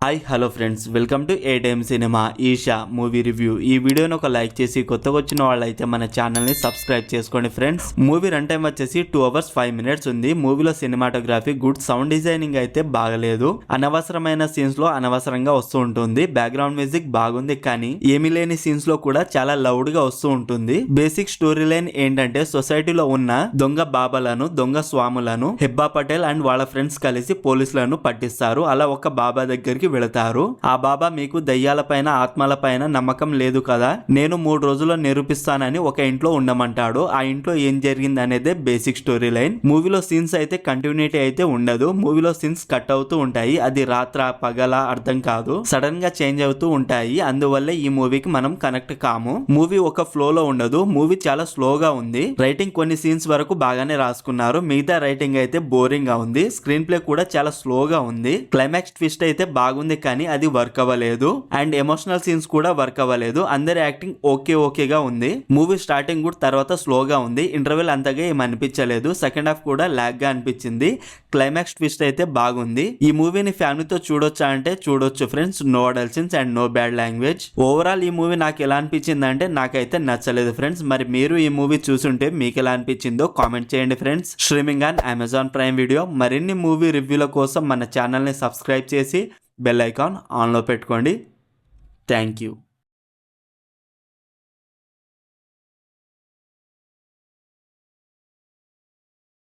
Hi hello friends, welcome to a time cinema Esha movie review. ఈ వీడియోని ఒక like చేసి కొత్తగా వచ్చిన వాళ్ళైతే మన ఛానల్ని సబ్స్క్రైబ్ చేసుకోండి ఫ్రెండ్స్. మూవీ రన్ టైం వచ్చేసి 2 hours 5 minutes ఉంది. మూవీలో సినిమాటోగ్రఫీ గుడ్, సౌండ్ డిజైనింగ్ అయితే బాగలేదు. అనవసరమైన సీన్స్ లో అనవసరంగా వస్తూ ఉంటుంది. బ్యాక్గ్రౌండ్ మ్యూజిక్ బాగుంది, కానీ ఏమీ లేని సీన్స్ లో కూడా చాలా లౌడ్ గా వస్తూ ఉంటుంది. బేసిక్ స్టోరీ లైన్ ఏంటంటే, సొసైటీలో ఉన్న దొంగ బాబాలను, దొంగ స్వాములను హెబ్బా పటేల్ అండ్ వాళ్ళ ఫ్రెండ్స్ కలిసి పోలీసులను పట్టిస్తారు. అలా ఒక బాబా దగ్గరికి వెళతారు. ఆ బాబా, మీకు దయ్యాల పైన ఆత్మల పైన నమ్మకం లేదు కదా, నేను 3 రోజుల్లో నిరూపిస్తానని ఒక ఇంట్లో ఉండమంటాడు. ఆ ఇంట్లో ఏం జరిగింది అనేదే బేసిక్ స్టోరీ లైన్. మూవీలో సీన్స్ అయితే కంటిన్యూటీ అయితే ఉండదు. మూవీలో సీన్స్ కట్ అవుతూ ఉంటాయి. అది రాత్ర పగల అర్థం కాదు, సడన్ గా చేంజ్ అవుతూ ఉంటాయి. అందువల్ల ఈ మూవీకి మనం కనెక్ట్ కాము. మూవీ ఒక ఫ్లో లో ఉండదు. మూవీ చాలా స్లోగా ఉంది. రైటింగ్ కొన్ని సీన్స్ వరకు బాగానే రాసుకున్నారు, మిగతా రైటింగ్ అయితే బోరింగ్ గా ఉంది. స్క్రీన్ ప్లే కూడా చాలా స్లోగా ఉంది. క్లైమాక్స్ ట్విస్ట్ అయితే బాగుంది, కానీ అది వర్క్ అవ్వలేదు. అండ్ ఎమోషనల్ సీన్స్ కూడా వర్క్ అవ్వలేదు. అందరి యాక్టింగ్ ఓకేగా ఉంది. మూవీ స్టార్టింగ్ కూడా తర్వాత స్లోగా ఉంది. ఇంటర్వెల్ అంతగా ఏం అనిపించలేదు. సెకండ్ హాఫ్ కూడా లాగ్ గా అనిపించింది. క్లైమాక్స్ ట్విస్ట్ అయితే బాగుంది. ఈ మూవీని ఫ్యామిలీతో చూడొచ్చా అంటే చూడొచ్చు friends. No adult scenes and no bad language. Overall ఈ మూవీ నాకు ఎలా అనిపించింది అంటే, నాకైతే నచ్చలేదు ఫ్రెండ్స్. మరి మీరు ఈ మూవీ చూసుంటే మీకు ఎలా అనిపించిందో కామెంట్ చేయండి friends. Streaming on Amazon prime video. మరిన్ని మూవీ రివ్యూల కోసం మన ఛానల్ని సబ్స్క్రైబ్ చేసి బెల్ ఐకాన్ ఆన్లో పెట్టుకోండి. Thank you.